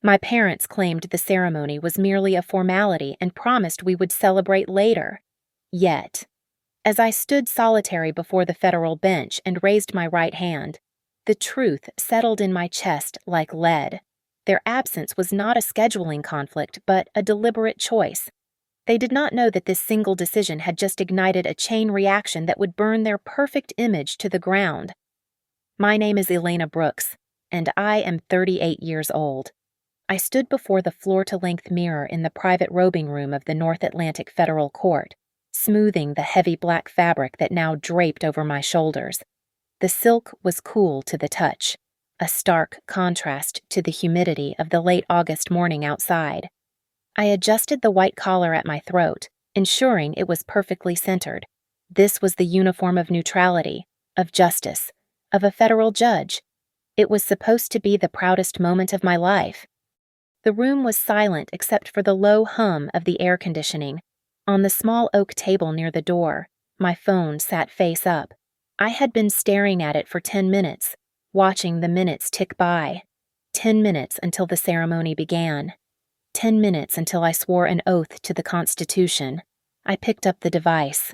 My parents claimed the ceremony was merely a formality and promised we would celebrate later. Yet, as I stood solitary before the federal bench and raised my right hand, the truth settled in my chest like lead. Their absence was not a scheduling conflict, but a deliberate choice. They did not know that this single decision had just ignited a chain reaction that would burn their perfect image to the ground. My name is Elena Brooks, and I am 38 years old. I stood before the floor-to-length mirror in the private robing room of the North Atlantic Federal Court, smoothing the heavy black fabric that now draped over my shoulders. The silk was cool to the touch, a stark contrast to the humidity of the late August morning outside. I adjusted the white collar at my throat, ensuring it was perfectly centered. This was the uniform of neutrality, of justice, of a federal judge. It was supposed to be the proudest moment of my life. The room was silent except for the low hum of the air conditioning. On the small oak table near the door, my phone sat face up. I had been staring at it for 10 minutes, watching the minutes tick by. 10 minutes until the ceremony began. 10 minutes until I swore an oath to the Constitution. I picked up the device.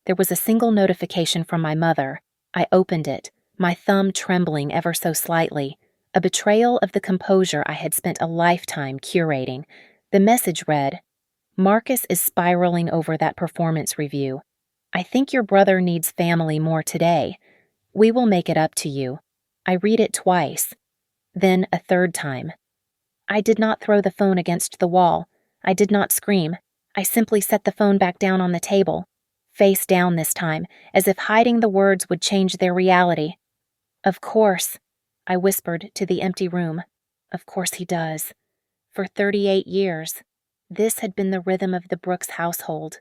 There was a single notification from my mother. I opened it, my thumb trembling ever so slightly. A betrayal of the composure I had spent a lifetime curating. The message read, "Marcus is spiraling over that performance review. I think your brother needs family more today. We will make it up to you." I read it twice, then a third time. I did not throw the phone against the wall. I did not scream. I simply set the phone back down on the table, face down this time, as if hiding the words would change their reality. "Of course," I whispered to the empty room. "Of course he does." For 38 years, this had been the rhythm of the Brooks household.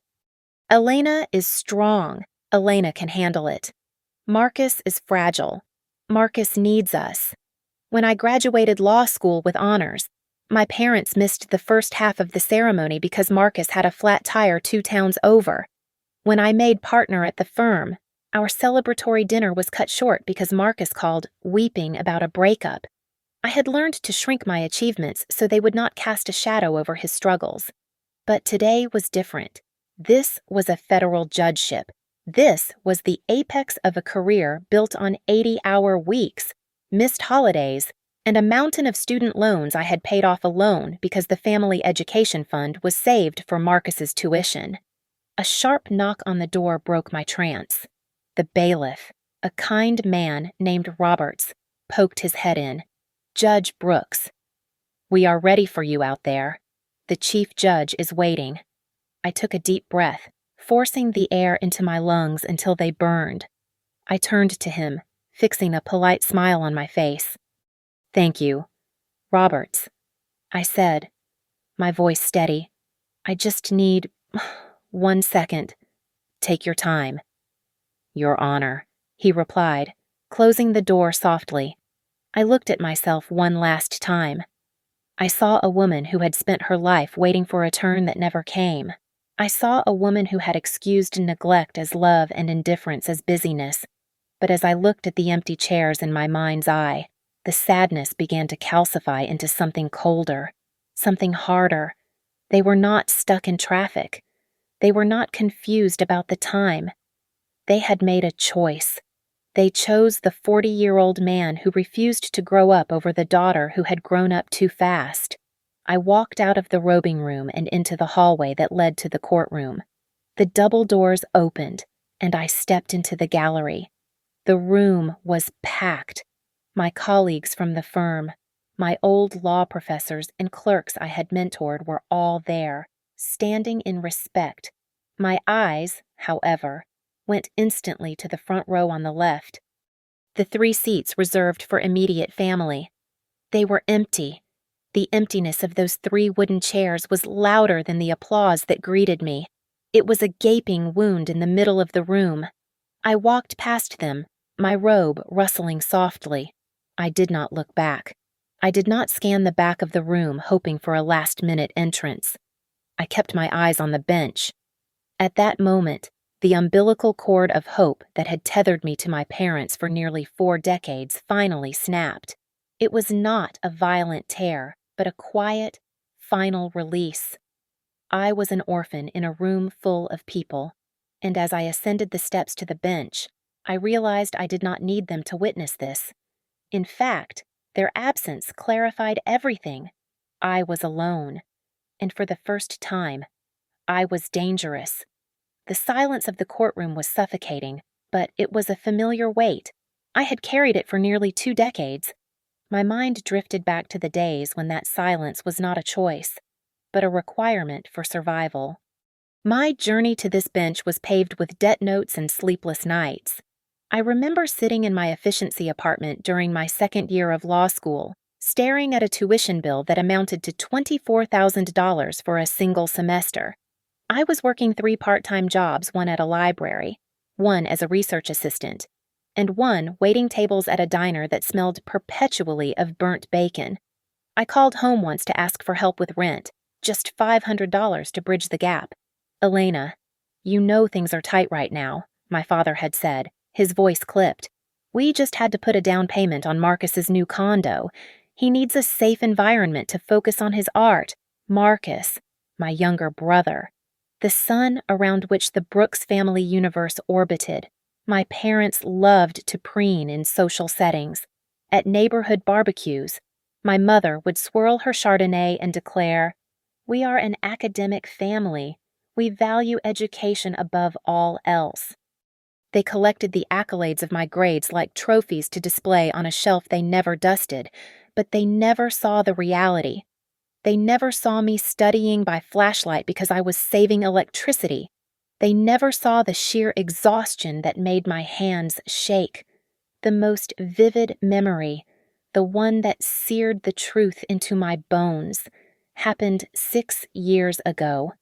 Elena is strong. Elena can handle it. Marcus is fragile. Marcus needs us. When I graduated law school with honors, my parents missed the first half of the ceremony because Marcus had a flat tire 2 towns over. When I made partner at the firm, our celebratory dinner was cut short because Marcus called, weeping about a breakup. I had learned to shrink my achievements so they would not cast a shadow over his struggles. But today was different. This was a federal judgeship. This was the apex of a career built on 80-hour weeks, missed holidays, and a mountain of student loans I had paid off alone because the family education fund was saved for Marcus's tuition. A sharp knock on the door broke my trance. The bailiff, a kind man named Roberts, poked his head in. "Judge Brooks, we are ready for you out there. The chief judge is waiting." I took a deep breath, forcing the air into my lungs until they burned. I turned to him, fixing a polite smile on my face. "Thank you, Roberts," I said, my voice steady. "I just need 1 second. Take your time." "Your Honor," he replied, closing the door softly. I looked at myself one last time. I saw a woman who had spent her life waiting for a turn that never came. I saw a woman who had excused neglect as love and indifference as busyness. But as I looked at the empty chairs in my mind's eye, the sadness began to calcify into something colder, something harder. They were not stuck in traffic. They were not confused about the time. They had made a choice. They chose the 40-year-old man who refused to grow up over the daughter who had grown up too fast. I walked out of the robing room and into the hallway that led to the courtroom. The double doors opened, and I stepped into the gallery. The room was packed. My colleagues from the firm, my old law professors and clerks I had mentored were all there, standing in respect. My eyes, however, went instantly to the front row on the left. The 3 seats reserved for immediate family. They were empty. The emptiness of those 3 wooden chairs was louder than the applause that greeted me. It was a gaping wound in the middle of the room. I walked past them, my robe rustling softly. I did not look back. I did not scan the back of the room hoping for a last-minute entrance. I kept my eyes on the bench. At that moment, the umbilical cord of hope that had tethered me to my parents for nearly 4 decades finally snapped. It was not a violent tear, but a quiet, final release. I was an orphan in a room full of people, and as I ascended the steps to the bench, I realized I did not need them to witness this. In fact, their absence clarified everything. I was alone, and for the first time, I was dangerous. The silence of the courtroom was suffocating, but it was a familiar weight. I had carried it for nearly 2 decades. My mind drifted back to the days when that silence was not a choice, but a requirement for survival. My journey to this bench was paved with debt notes and sleepless nights. I remember sitting in my efficiency apartment during my second year of law school, staring at a tuition bill that amounted to $24,000 for a single semester. I was working 3 part-time jobs, one at a library, one as a research assistant, and one waiting tables at a diner that smelled perpetually of burnt bacon. I called home once to ask for help with rent, just $500 to bridge the gap. "Elena, you know things are tight right now," my father had said, his voice clipped. "We just had to put a down payment on Marcus's new condo. He needs a safe environment to focus on his art. Marcus, my younger brother, the sun around which the Brooks family universe orbited. My parents loved to preen in social settings. At neighborhood barbecues, my mother would swirl her Chardonnay and declare, 'We are an academic family. We value education above all else.' They collected the accolades of my grades like trophies to display on a shelf they never dusted, but they never saw the reality. They never saw me studying by flashlight because I was saving electricity. They never saw the sheer exhaustion that made my hands shake. The most vivid memory, the one that seared the truth into my bones, happened 6 years ago.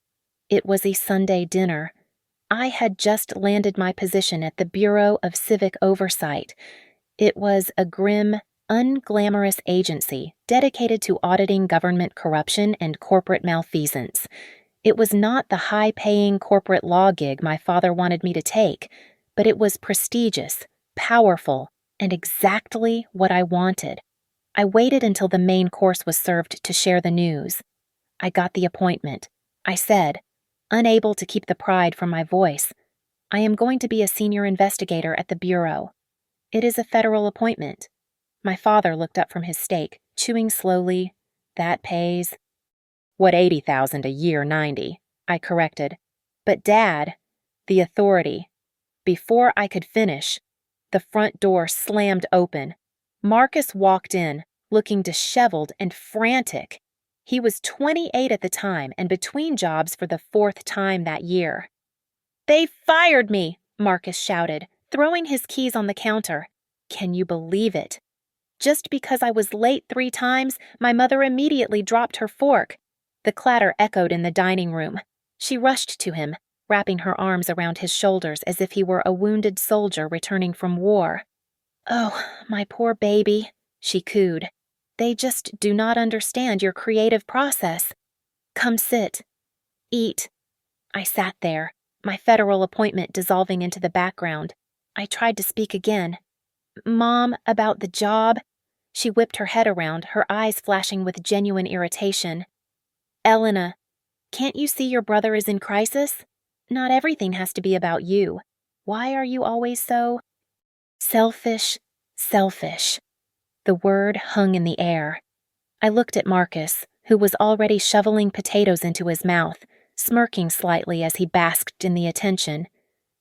It was a Sunday dinner. I had just landed my position at the Bureau of Civic Oversight. It was a grim, unglamorous agency dedicated to auditing government corruption and corporate malfeasance. It was not the high-paying corporate law gig my father wanted me to take, but it was prestigious, powerful, and exactly what I wanted. I waited until the main course was served to share the news. I got the appointment. I said, unable to keep the pride from my voice, "I am going to be a senior investigator at the Bureau. It is a federal appointment." My father looked up from his steak, chewing slowly. "That pays." "What, 80,000 a year, 90, I corrected. "But Dad," the authority. Before I could finish, the front door slammed open. Marcus walked in, looking disheveled and frantic. He was 28 at the time and between jobs for the 4th time that year. "They fired me!" Marcus shouted, throwing his keys on the counter. Can you believe it? Just because I was late 3 times, my mother immediately dropped her fork. The clatter echoed in the dining room. She rushed to him, wrapping her arms around his shoulders as if he were a wounded soldier returning from war. "Oh, my poor baby," she cooed. "They just do not understand your creative process. Come sit. Eat." I sat there, my federal appointment dissolving into the background. I tried to speak again. "Mom, about the job." She whipped her head around, her eyes flashing with genuine irritation. "Elena, can't you see your brother is in crisis? Not everything has to be about you. Why are you always so selfish, selfish?" The word hung in the air. I looked at Marcus, who was already shoveling potatoes into his mouth, smirking slightly as he basked in the attention.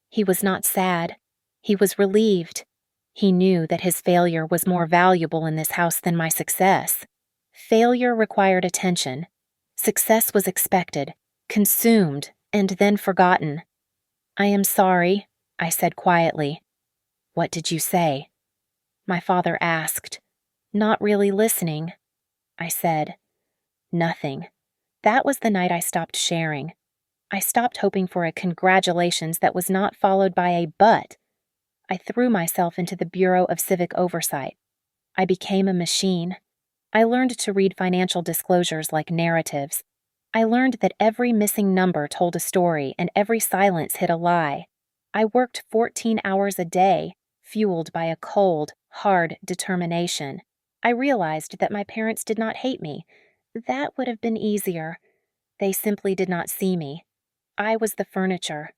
He was not sad. He was relieved. He knew that his failure was more valuable in this house than my success. Failure required attention. Success was expected, consumed, and then forgotten. "I am sorry," I said quietly. "What did you say?" my father asked. Not really listening. I said, "Nothing." That was the night I stopped sharing. I stopped hoping for a congratulations that was not followed by a but. I threw myself into the Bureau of Civic Oversight. I became a machine. I learned to read financial disclosures like narratives. I learned that every missing number told a story and every silence hid a lie. I worked 14 hours a day, fueled by a cold, hard determination. I realized that my parents did not hate me. That would have been easier. They simply did not see me. I was the furniture.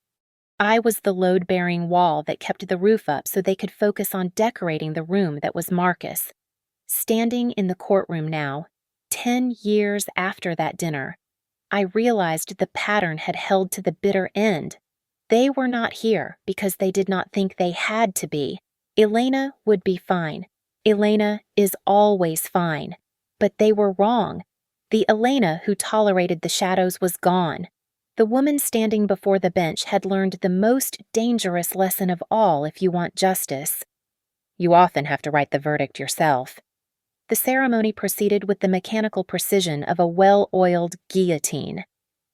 I was the load-bearing wall that kept the roof up so they could focus on decorating the room that was Marcus. Standing in the courtroom now, 10 years after that dinner, I realized the pattern had held to the bitter end. They were not here because they did not think they had to be. Elena would be fine. Elena is always fine. But they were wrong. The Elena who tolerated the shadows was gone. The woman standing before the bench had learned the most dangerous lesson of all if you want justice. You often have to write the verdict yourself. The ceremony proceeded with the mechanical precision of a well-oiled guillotine.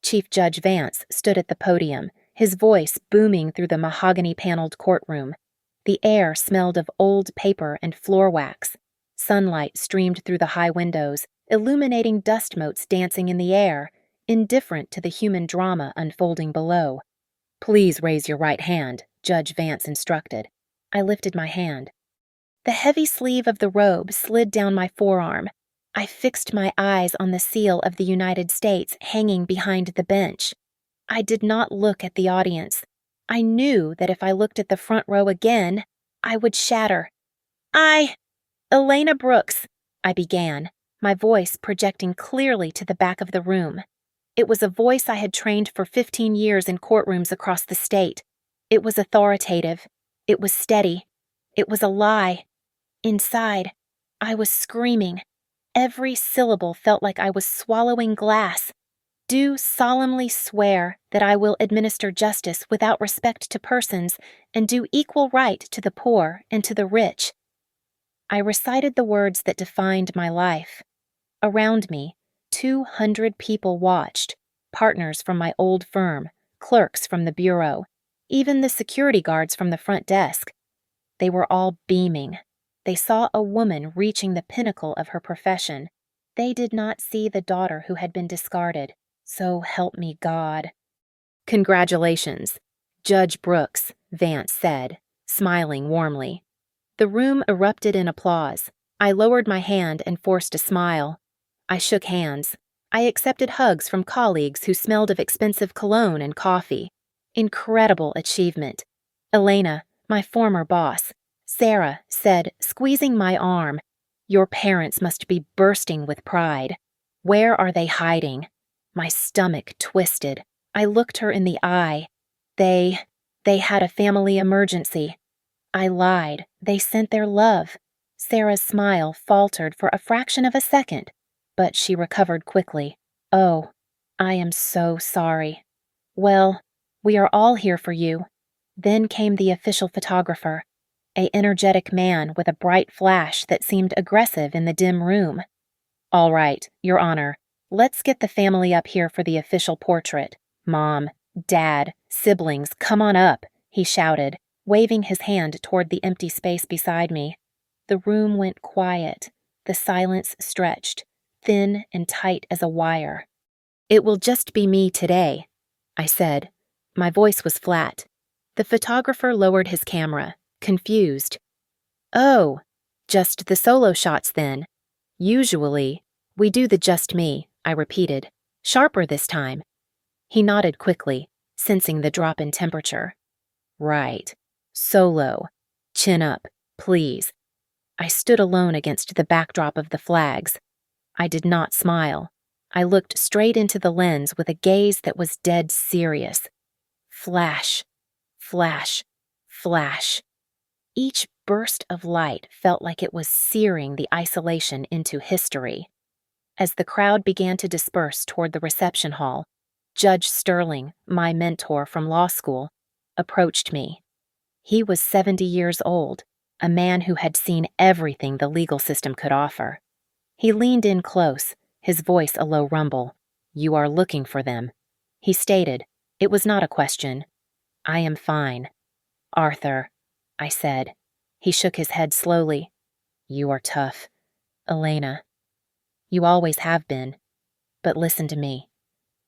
Chief Judge Vance stood at the podium, his voice booming through the mahogany-paneled courtroom. The air smelled of old paper and floor wax. Sunlight streamed through the high windows, illuminating dust motes dancing in the air, indifferent to the human drama unfolding below. "Please raise your right hand," Judge Vance instructed. I lifted my hand. The heavy sleeve of the robe slid down my forearm. I fixed my eyes on the seal of the United States hanging behind the bench. I did not look at the audience. I knew that if I looked at the front row again, I would shatter. Elena Brooks, I began, my voice projecting clearly to the back of the room. It was a voice I had trained for 15 years in courtrooms across the state. It was authoritative. It was steady. It was a lie. Inside, I was screaming. Every syllable felt like I was swallowing glass. Do solemnly swear that I will administer justice without respect to persons and do equal right to the poor and to the rich. I recited the words that defined my life. Around me, 200 people watched, partners from my old firm, clerks from the bureau, even the security guards from the front desk. They were all beaming. They saw a woman reaching the pinnacle of her profession. They did not see the daughter who had been discarded. So help me God. "Congratulations, Judge Brooks," Vance said, smiling warmly. The room erupted in applause. I lowered my hand and forced a smile. I shook hands. I accepted hugs from colleagues who smelled of expensive cologne and coffee. Incredible achievement. Elena, my former boss, Sarah, said, squeezing my arm, "Your parents must be bursting with pride. Where are they hiding?" My stomach twisted. I looked her in the eye. They had a family emergency. I lied. They sent their love. Sarah's smile faltered for a fraction of a second, but she recovered quickly. "Oh, I am so sorry." "Well, we are all here for you." Then came the official photographer, an energetic man with a bright flash that seemed aggressive in the dim room. "All right, Your Honor, let's get the family up here for the official portrait. Mom, Dad, siblings, come on up," he shouted, waving his hand toward the empty space beside me. The room went quiet. The silence stretched, thin and tight as a wire. "It will just be me today," I said. My voice was flat. The photographer lowered his camera, confused. "Oh, just the solo shots then. Usually, we do the just me," I repeated, sharper this time. He nodded quickly, sensing the drop in temperature. "Right. Solo. Chin up, please." I stood alone against the backdrop of the flags. I did not smile. I looked straight into the lens with a gaze that was dead serious. Flash, flash, flash. Each burst of light felt like it was searing the isolation into history. As the crowd began to disperse toward the reception hall, Judge Sterling, my mentor from law school, approached me. He was 70 years old, a man who had seen everything the legal system could offer. He leaned in close, his voice a low rumble. "You are looking for them," he stated. It was not a question. "I am fine." "Arthur," I said. He shook his head slowly. "You are tough. Elena. You always have been. But listen to me."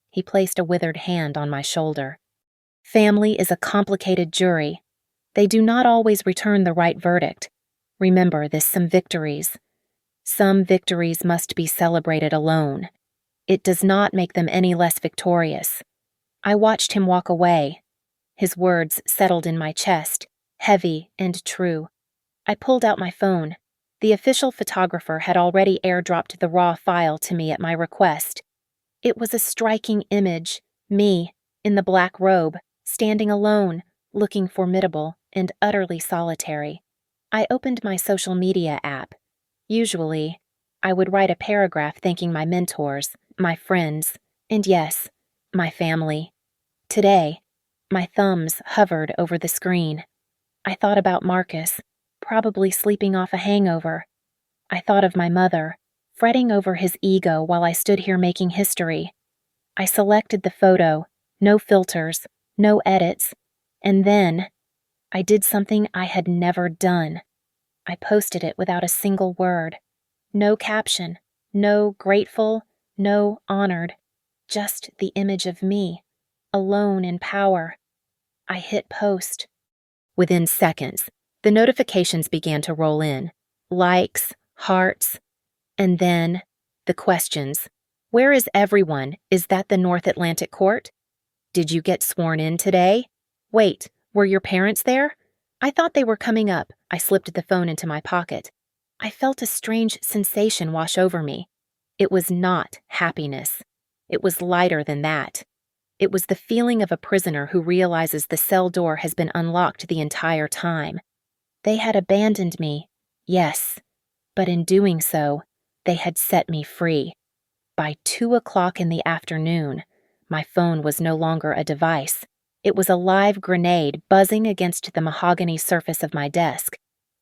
He placed a withered hand on my shoulder. "Family is a complicated jury. They do not always return the right verdict. Remember this, some victories must be celebrated alone. It does not make them any less victorious. I watched him walk away. His words settled in my chest, heavy and true. I pulled out my phone. The official photographer had already airdropped the raw file to me at my request. It was a striking image, me, in the black robe, standing alone, looking formidable and utterly solitary. I opened my social media app. Usually, I would write a paragraph thanking my mentors, my friends, and yes, my family. Today, my thumbs hovered over the screen. I thought about Marcus, probably sleeping off a hangover. I thought of my mother, fretting over his ego while I stood here making history. I selected the photo, no filters, no edits, and then I did something I had never done. I posted it without a single word. No caption, no grateful, no honored, just the image of me, alone in power. I hit post. Within seconds, the notifications began to roll in. Likes, hearts, and then the questions. Where is everyone? Is that the North Atlantic Court? Did you get sworn in today? Wait, were your parents there? I thought they were coming up. I slipped the phone into my pocket. I felt a strange sensation wash over me. It was not happiness. It was lighter than that. It was the feeling of a prisoner who realizes the cell door has been unlocked the entire time. They had abandoned me, yes, but in doing so, they had set me free. By 2 o'clock in the afternoon, my phone was no longer a device. It was a live grenade buzzing against the mahogany surface of my desk.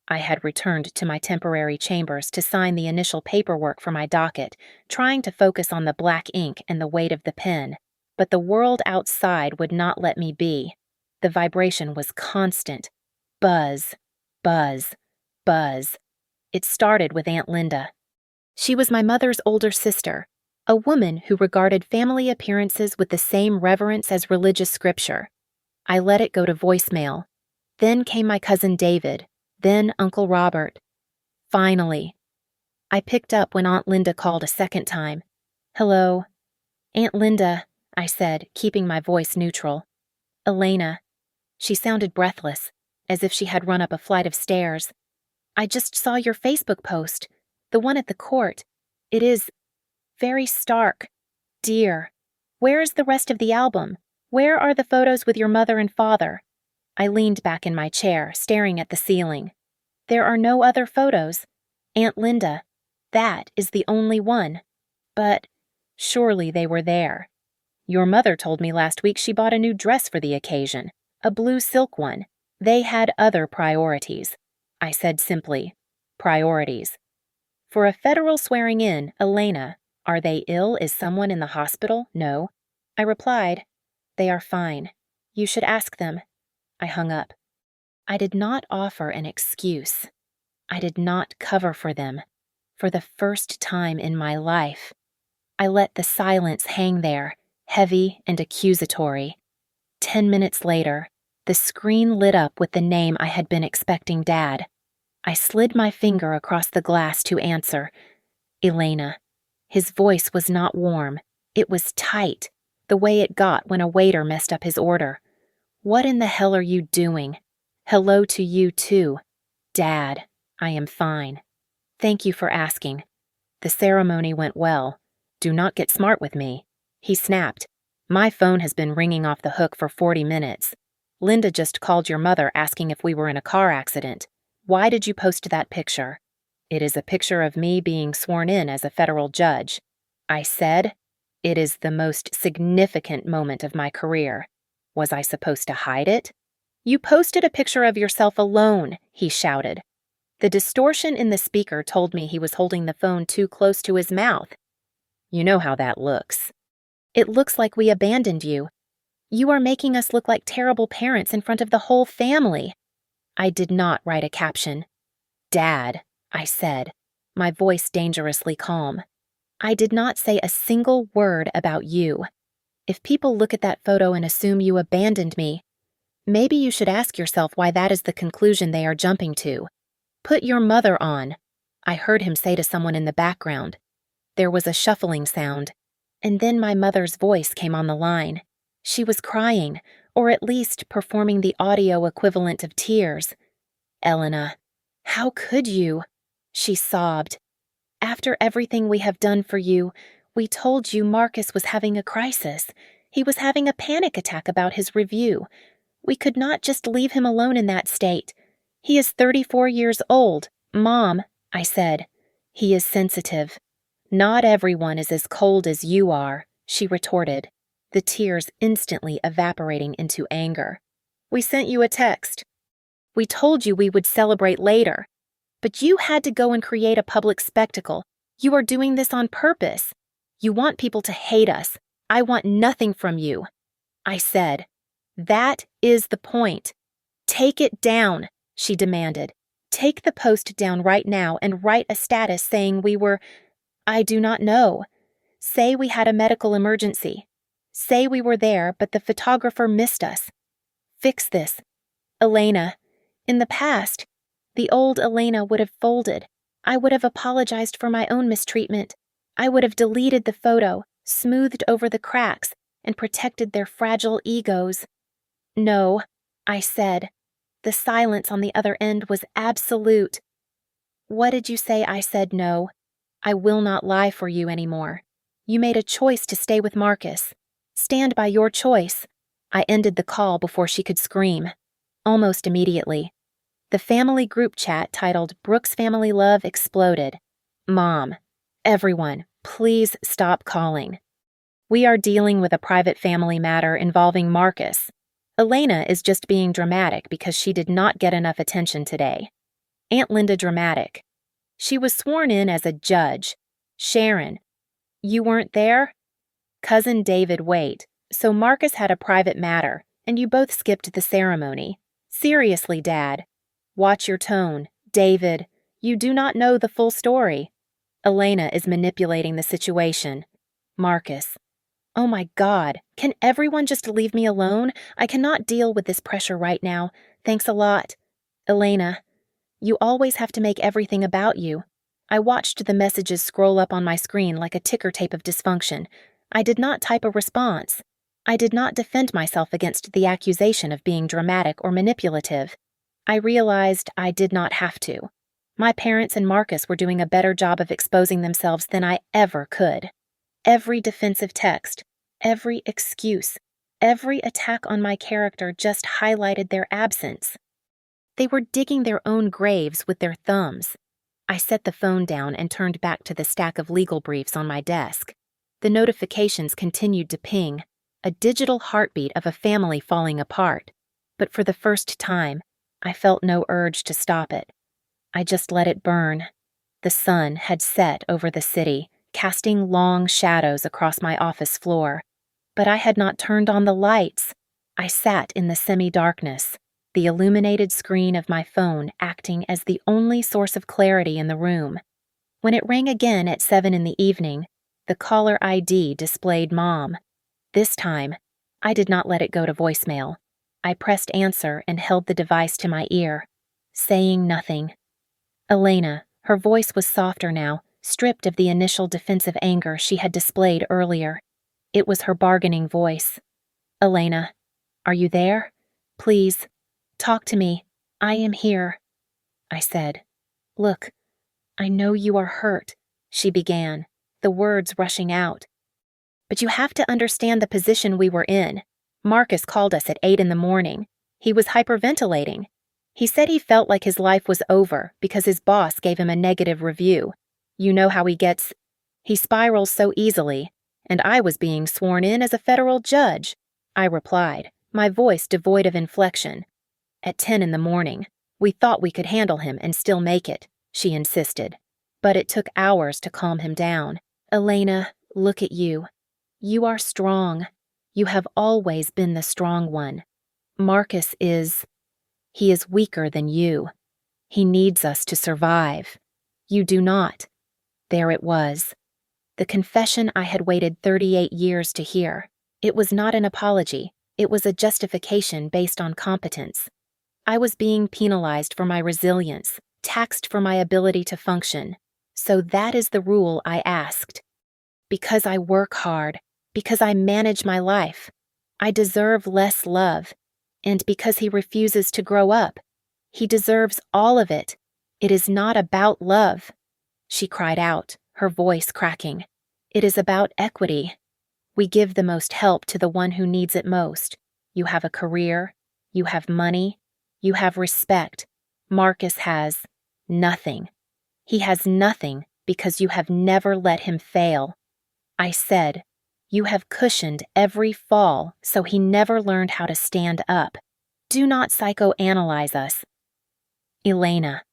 I had returned to my temporary chambers to sign the initial paperwork for my docket, trying to focus on the black ink and the weight of the pen. But the world outside would not let me be. The vibration was constant. Buzz, buzz, buzz. It started with Aunt Linda. She was my mother's older sister, a woman who regarded family appearances with the same reverence as religious scripture. I let it go to voicemail. Then came my cousin David, then Uncle Robert. Finally, I picked up when Aunt Linda called a second time. Hello. Aunt Linda, I said, keeping my voice neutral. Elena. She sounded breathless, as if she had run up a flight of stairs. I just saw your Facebook post, the one at the court. It is very stark. Dear, where is the rest of the album? Where are the photos with your mother and father? I leaned back in my chair, staring at the ceiling. There are no other photos. Aunt Linda, that is the only one. But surely they were there. Your mother told me last week she bought a new dress for the occasion, a blue silk one. They had other priorities. I said simply, priorities. For a federal swearing in, Elena, are they ill? Is someone in the hospital? No. I replied, they are fine. You should ask them. I hung up. I did not offer an excuse. I did not cover for them. For the first time in my life, I let the silence hang there, heavy and accusatory. 10 minutes later, the screen lit up with the name I had been expecting Dad. I slid my finger across the glass to answer. Elena. His voice was not warm. It was tight, the way it got when a waiter messed up his order. What in the hell are you doing? Hello to you, too. Dad, I am fine. Thank you for asking. The ceremony went well. Do not get smart with me. He snapped. My phone has been ringing off the hook for 40 minutes. Linda just called your mother asking if we were in a car accident. Why did you post that picture? It is a picture of me being sworn in as a federal judge. I said, it is the most significant moment of my career. Was I supposed to hide it? You posted a picture of yourself alone, he shouted. The distortion in the speaker told me he was holding the phone too close to his mouth. You know how that looks. It looks like we abandoned you. You are making us look like terrible parents in front of the whole family. I did not write a caption. Dad, I said, my voice dangerously calm. I did not say a single word about you. If people look at that photo and assume you abandoned me, maybe you should ask yourself why that is the conclusion they are jumping to. Put your mother on, I heard him say to someone in the background. There was a shuffling sound, And then my mother's voice came on the line. She was crying, or at least performing the audio equivalent of tears. "Elena, how could you?" she sobbed. "After everything we have done for you, we told you Marcus was having a crisis. He was having a panic attack about his review. We could not just leave him alone in that state. He is 34 years old. Mom," I said. "He is sensitive." "Not everyone is as cold as you are," she retorted, the tears instantly evaporating into anger. "We sent you a text. We told you we would celebrate later. But you had to go and create a public spectacle. You are doing this on purpose. You want people to hate us. I want nothing from you." I said. "That is the point. Take it down," she demanded. "Take the post down right now and write a status saying we were, I do not know. Say we had a medical emergency. Say we were there, but the photographer missed us. Fix this. Elena, in the past, the old Elena would have folded. I would have apologized for my own mistreatment. I would have deleted the photo, smoothed over the cracks, and protected their fragile egos." "No," I said. The silence on the other end was absolute. "What did you say?" I said. "No. I will not lie for you anymore. You made a choice to stay with Marcus. Stand by your choice." I ended the call before she could scream. Almost immediately, the family group chat titled "Brooks Family Love" exploded. "Mom, everyone, please stop calling. We are dealing with a private family matter involving Marcus. Elena is just being dramatic because she did not get enough attention today. Aunt Linda dramatic. She was sworn in as a judge. Sharon, you weren't there? Cousin David wait, so Marcus had a private matter, and you both skipped the ceremony. Seriously, Dad. Watch your tone. David, you do not know the full story. Elena is manipulating the situation. Marcus, oh my God, can everyone just leave me alone? I cannot deal with this pressure right now. Thanks a lot. Elena, you always have to make everything about you. I watched the messages scroll up on my screen like a ticker tape of dysfunction. I did not type a response. I did not defend myself against the accusation of being dramatic or manipulative. I realized I did not have to. My parents and Marcus were doing a better job of exposing themselves than I ever could. Every defensive text, every excuse, every attack on my character just highlighted their absence. They were digging their own graves with their thumbs. I set the phone down and turned back to the stack of legal briefs on my desk. The notifications continued to ping, a digital heartbeat of a family falling apart. But for the first time, I felt no urge to stop it. I just let it burn. The sun had set over the city, casting long shadows across my office floor. But I had not turned on the lights. I sat in the semi-darkness, the illuminated screen of my phone acting as the only source of clarity in the room. When it rang again at 7 in the evening, the caller ID displayed Mom. This time, I did not let it go to voicemail. I pressed answer and held the device to my ear, saying nothing. Elena, her voice was softer now, stripped of the initial defensive anger she had displayed earlier. It was her bargaining voice. Elena, are you there? Please, talk to me. I am here. I said. Look, I know you are hurt, she began, the words rushing out. But you have to understand the position we were in. Marcus called us at 8 in the morning. He was hyperventilating. He said he felt like his life was over because his boss gave him a negative review. You know how he spirals so easily, and I was being sworn in as a federal judge, I replied, my voice devoid of inflection. At 10 in the morning, we thought we could handle him and still make it, she insisted. But it took hours to calm him down. Elena, look at you. You are strong. You have always been the strong one. Marcus he is weaker than you. He needs us to survive. You do not. There it was. The confession I had waited 38 years to hear. It was not an apology. It was a justification based on competence. I was being penalized for my resilience, taxed for my ability to function. So that is the rule I asked. Because I work hard, because I manage my life. I deserve less love. And because he refuses to grow up. He deserves all of it. It is not about love. She cried out, her voice cracking. It is about equity. We give the most help to the one who needs it most. You have a career. You have money. You have respect. Marcus has nothing. He has nothing because you have never let him fail. I said, you have cushioned every fall so he never learned how to stand up. Do not psychoanalyze us. Elena.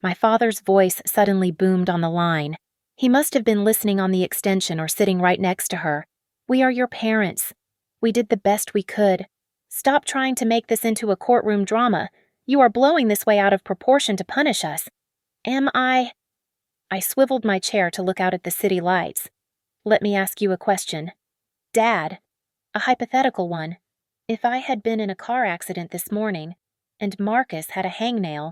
My father's voice suddenly boomed on the line. He must have been listening on the extension or sitting right next to her. We are your parents. We did the best we could. Stop trying to make this into a courtroom drama. You are blowing this way out of proportion to punish us. Am I? I swiveled my chair to look out at the city lights. Let me ask you a question. Dad, a hypothetical one. If I had been in a car accident this morning, and Marcus had a hangnail,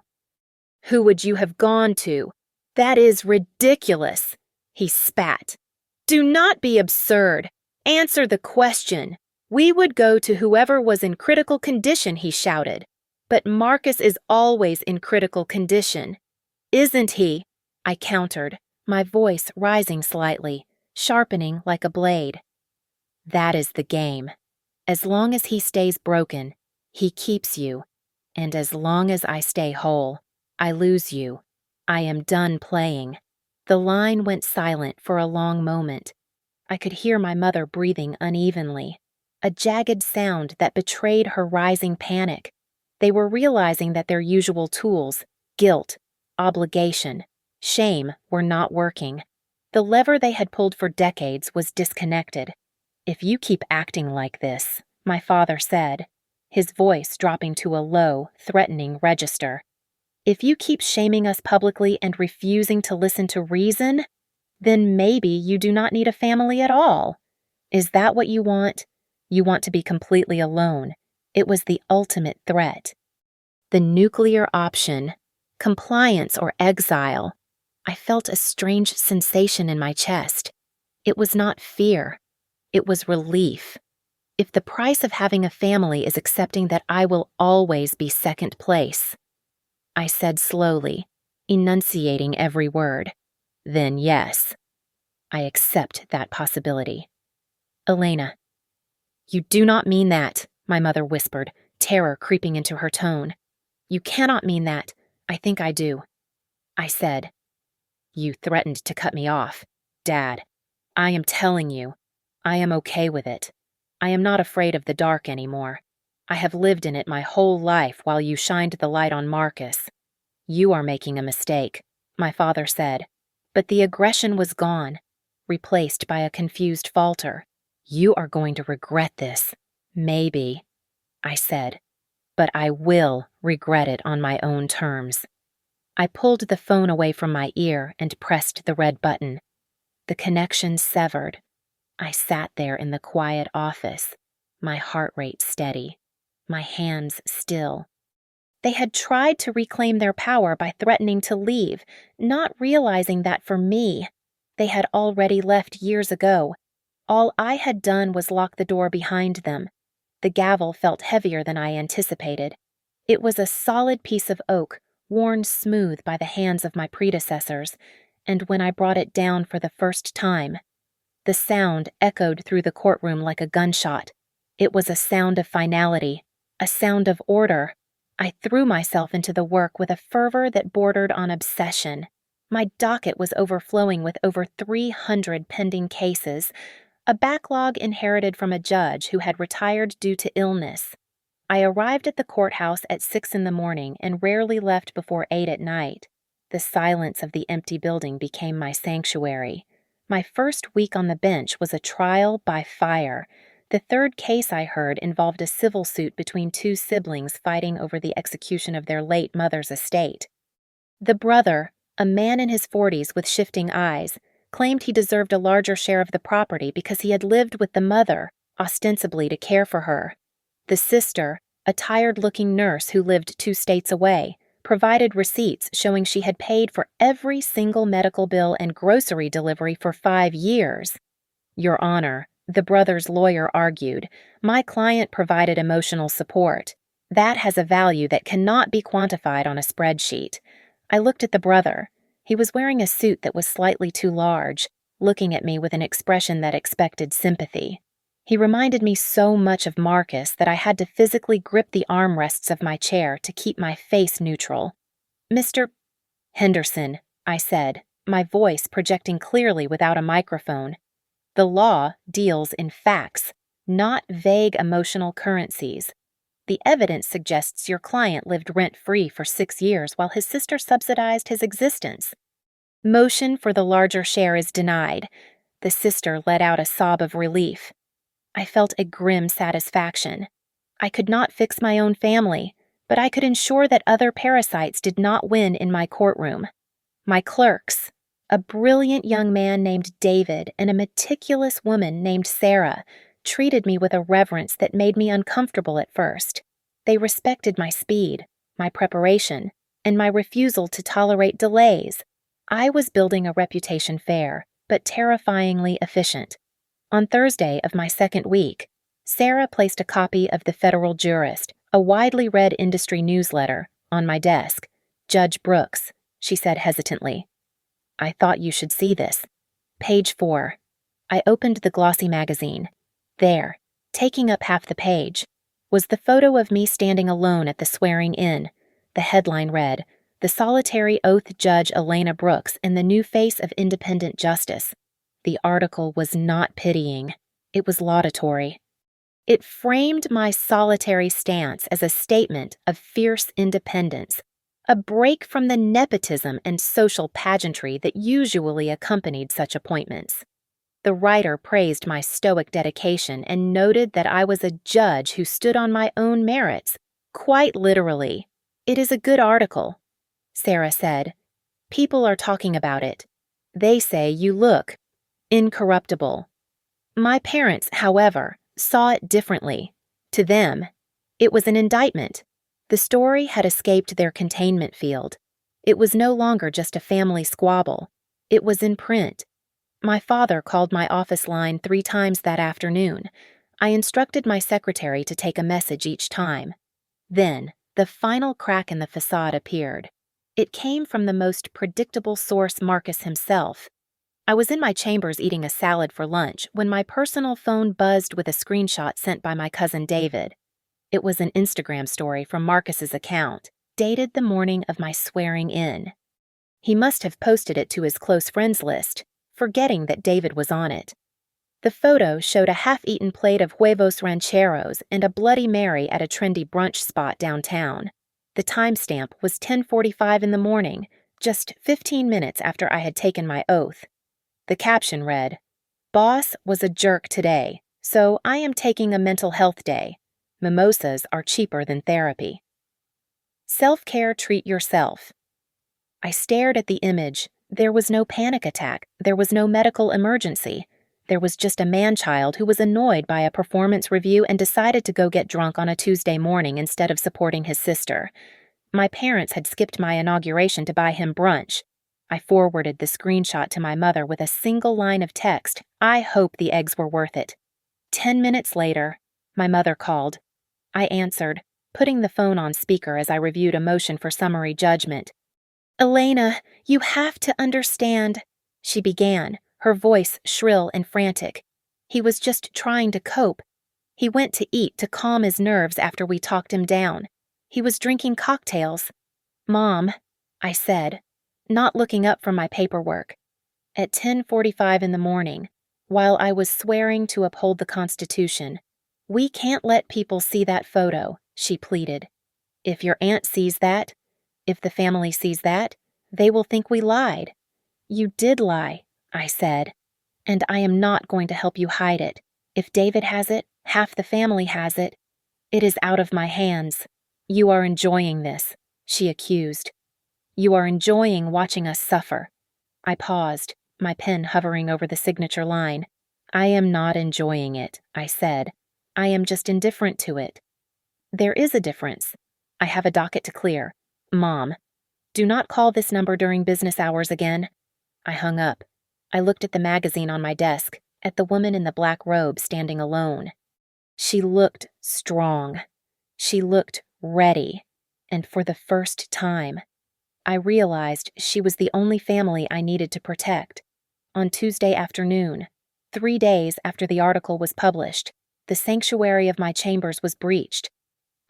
who would you have gone to? That is ridiculous, he spat. Do not be absurd. Answer the question. We would go to whoever was in critical condition, he shouted. But Marcus is always in critical condition. Isn't he? I countered, my voice rising slightly, sharpening like a blade. That is the game. As long as he stays broken, he keeps you. And as long as I stay whole, I lose you. I am done playing. The line went silent for a long moment. I could hear my mother breathing unevenly, a jagged sound that betrayed her rising panic. They were realizing that their usual tools, guilt, obligation, shame, were not working. The lever they had pulled for decades was disconnected. If you keep acting like this, my father said, his voice dropping to a low, threatening register. If you keep shaming us publicly and refusing to listen to reason, then maybe you do not need a family at all. Is that what you want? You want to be completely alone. It was the ultimate threat. The nuclear option, compliance or exile. I felt a strange sensation in my chest. It was not fear. It was relief. If the price of having a family is accepting that I will always be second place, I said slowly, enunciating every word, then yes, I accept that possibility. Elena. You do not mean that, my mother whispered, terror creeping into her tone. You cannot mean that. I think I do. I said, you threatened to cut me off. Dad, I am telling you, I am okay with it. I am not afraid of the dark anymore. I have lived in it my whole life while you shined the light on Marcus. You are making a mistake, my father said, but the aggression was gone, replaced by a confused falter. You are going to regret this. Maybe, I said, but I will regret it on my own terms. I pulled the phone away from my ear and pressed the red button. The connection severed. I sat there in the quiet office, my heart rate steady, my hands still. They had tried to reclaim their power by threatening to leave, not realizing that for me, they had already left years ago. All I had done was lock the door behind them. The gavel felt heavier than I anticipated. It was a solid piece of oak, worn smooth by the hands of my predecessors, and when I brought it down for the first time, the sound echoed through the courtroom like a gunshot. It was a sound of finality, a sound of order. I threw myself into the work with a fervor that bordered on obsession. My docket was overflowing with over 300 pending cases, a backlog inherited from a judge who had retired due to illness. I arrived at the courthouse at 6 a.m. and rarely left before 8 p.m. The silence of the empty building became my sanctuary. My first week on the bench was a trial by fire. The third case I heard involved a civil suit between two siblings fighting over the execution of their late mother's estate. The brother, a man in his 40s with shifting eyes, claimed he deserved a larger share of the property because he had lived with the mother, ostensibly to care for her. The sister, a tired-looking nurse who lived 2 states away, provided receipts showing she had paid for every single medical bill and grocery delivery for 5 years. Your Honor, the brother's lawyer argued, my client provided emotional support. That has a value that cannot be quantified on a spreadsheet. I looked at the brother. He was wearing a suit that was slightly too large, looking at me with an expression that expected sympathy. He reminded me so much of Marcus that I had to physically grip the armrests of my chair to keep my face neutral. Mr. Henderson, I said, my voice projecting clearly without a microphone. The law deals in facts, not vague emotional currencies. The evidence suggests your client lived rent-free for 6 years while his sister subsidized his existence. Motion for the larger share is denied. The sister let out a sob of relief. I felt a grim satisfaction. I could not fix my own family, but I could ensure that other parasites did not win in my courtroom. My clerks, a brilliant young man named David and a meticulous woman named Sarah, treated me with a reverence that made me uncomfortable at first. They respected my speed, my preparation, and my refusal to tolerate delays. I was building a reputation fair, but terrifyingly efficient. On Thursday of my second week, Sarah placed a copy of The Federal Jurist, a widely read industry newsletter, on my desk. Judge Brooks, she said hesitantly. I thought you should see this. Page 4. I opened the glossy magazine. There, taking up half the page, was the photo of me standing alone at the swearing-in. The headline read, "The solitary oath judge Elena Brooks and the new face of independent justice." The article was not pitying. It was laudatory. It framed my solitary stance as a statement of fierce independence, a break from the nepotism and social pageantry that usually accompanied such appointments. The writer praised my stoic dedication and noted that I was a judge who stood on my own merits, quite literally. It is a good article, Sarah said. People are talking about it. They say you look incorruptible. My parents, however, saw it differently. To them, it was an indictment. The story had escaped their containment field. It was no longer just a family squabble. It was in print. My father called my office line 3 times that afternoon. I instructed my secretary to take a message each time. Then, the final crack in the facade appeared. It came from the most predictable source, Marcus himself. I was in my chambers eating a salad for lunch when my personal phone buzzed with a screenshot sent by my cousin David. It was an Instagram story from Marcus's account, dated the morning of my swearing-in. He must have posted it to his close friends list, forgetting that David was on it. The photo showed a half-eaten plate of huevos rancheros and a Bloody Mary at a trendy brunch spot downtown. The timestamp was 10:45 in the morning, just 15 minutes after I had taken my oath. The caption read, "Boss was a jerk today, so I am taking a mental health day. Mimosas are cheaper than therapy." Self-care, treat yourself. I stared at the image. There was no panic attack. There was no medical emergency. There was just a man-child who was annoyed by a performance review and decided to go get drunk on a Tuesday morning instead of supporting his sister. My parents had skipped my inauguration to buy him brunch. I forwarded the screenshot to my mother with a single line of text. I hope the eggs were worth it. 10 minutes later, my mother called. I answered, putting the phone on speaker as I reviewed a motion for summary judgment. "Elena, you have to understand," she began, her voice shrill and frantic. He was just trying to cope. He went to eat to calm his nerves after we talked him down. He was drinking cocktails. "Mom," I said, not looking up from my paperwork. At 10:45 in the morning, while I was swearing to uphold the Constitution, "We can't let people see that photo," she pleaded. "If your aunt sees that, if the family sees that, they will think we lied." "You did lie," I said, "and I am not going to help you hide it. If David has it, half the family has it. It is out of my hands. You are enjoying this," she accused. "You are enjoying watching us suffer." I paused, my pen hovering over the signature line. "I am not enjoying it," I said. "I am just indifferent to it." There is a difference. I have a docket to clear. Mom, do not call this number during business hours again. I hung up. I looked at the magazine on my desk, at the woman in the black robe standing alone. She looked strong. She looked ready. And for the first time, I realized she was the only family I needed to protect. On Tuesday afternoon, 3 days after the article was published, the sanctuary of my chambers was breached.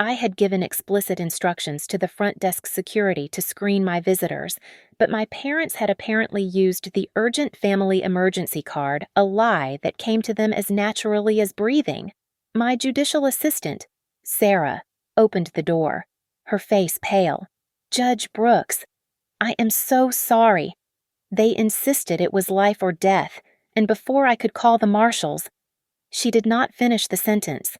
I had given explicit instructions to the front desk security to screen my visitors, but my parents had apparently used the urgent family emergency card, a lie that came to them as naturally as breathing. My judicial assistant, Sarah, opened the door, her face pale. Judge Brooks, I am so sorry. They insisted it was life or death, and before I could call the marshals, she did not finish the sentence.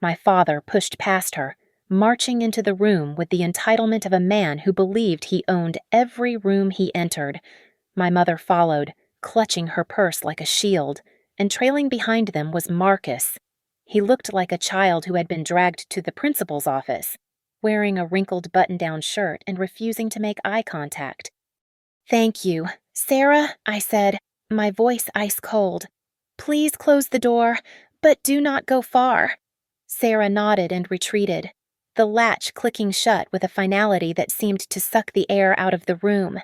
My father pushed past her, marching into the room with the entitlement of a man who believed he owned every room he entered. My mother followed, clutching her purse like a shield, and trailing behind them was Marcus. He looked like a child who had been dragged to the principal's office, wearing a wrinkled button-down shirt and refusing to make eye contact. "Thank you, Sarah," I said, my voice ice cold. "Please close the door, but do not go far." Sarah nodded and retreated, the latch clicking shut with a finality that seemed to suck the air out of the room.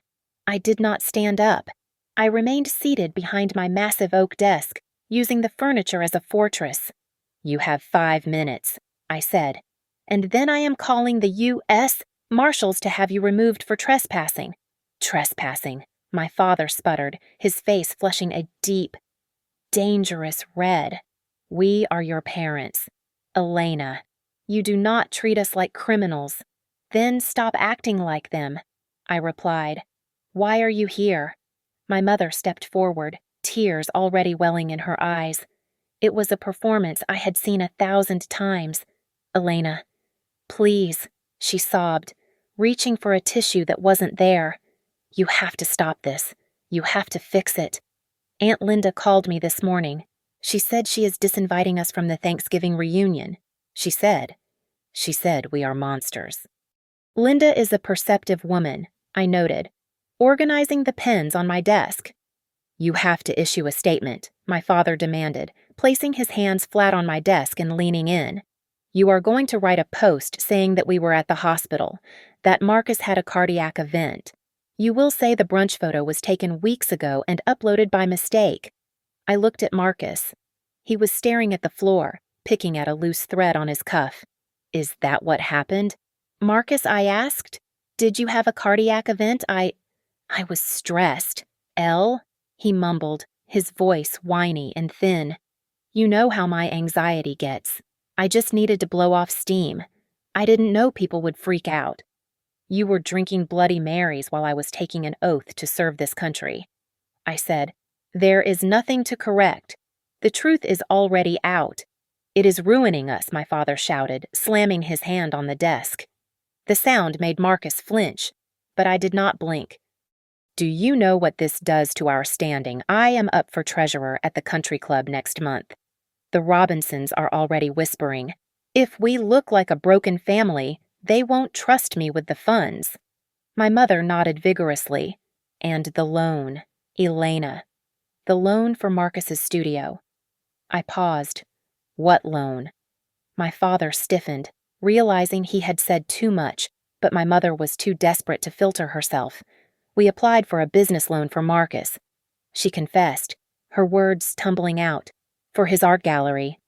I did not stand up. I remained seated behind my massive oak desk, using the furniture as a fortress. "You have 5 minutes," I said, "and then I am calling the U.S. Marshals to have you removed for trespassing." "Trespassing," my father sputtered, his face flushing a deep, dangerous red. "We are your parents. Elena, you do not treat us like criminals. Then stop acting like them," I replied. "Why are you here?" My mother stepped forward, tears already welling in her eyes. It was a performance I had seen 1,000 times. "Elena, please," she sobbed, reaching for a tissue that wasn't there. "You have to stop this. You have to fix it. Aunt Linda called me this morning. She said she is disinviting us from the Thanksgiving reunion. She said we are monsters." Linda is a perceptive woman, I noted, organizing the pens on my desk. "You have to issue a statement," my father demanded, placing his hands flat on my desk and leaning in. "You are going to write a post saying that we were at the hospital, that Marcus had a cardiac event. You will say the brunch photo was taken weeks ago and uploaded by mistake." I looked at Marcus. He was staring at the floor, picking at a loose thread on his cuff. "Is that what happened?" "Marcus," I asked, "did you have a cardiac event?" I was stressed. "Elle?" he mumbled, his voice whiny and thin. "You know how my anxiety gets. I just needed to blow off steam. I didn't know people would freak out. You were drinking Bloody Marys while I was taking an oath to serve this country." I said, "There is nothing to correct. The truth is already out. It is ruining us," my father shouted, slamming his hand on the desk. The sound made Marcus flinch, but I did not blink. "Do you know what this does to our standing? I am up for treasurer at the country club next month. The Robinsons are already whispering. If we look like a broken family, they won't trust me with the funds." My mother nodded vigorously. "And the loan, Elena. The loan for Marcus's studio." I paused. "What loan?" My father stiffened, realizing he had said too much, but my mother was too desperate to filter herself. "We applied for a business loan for Marcus," she confessed, her words tumbling out, "for his art gallery.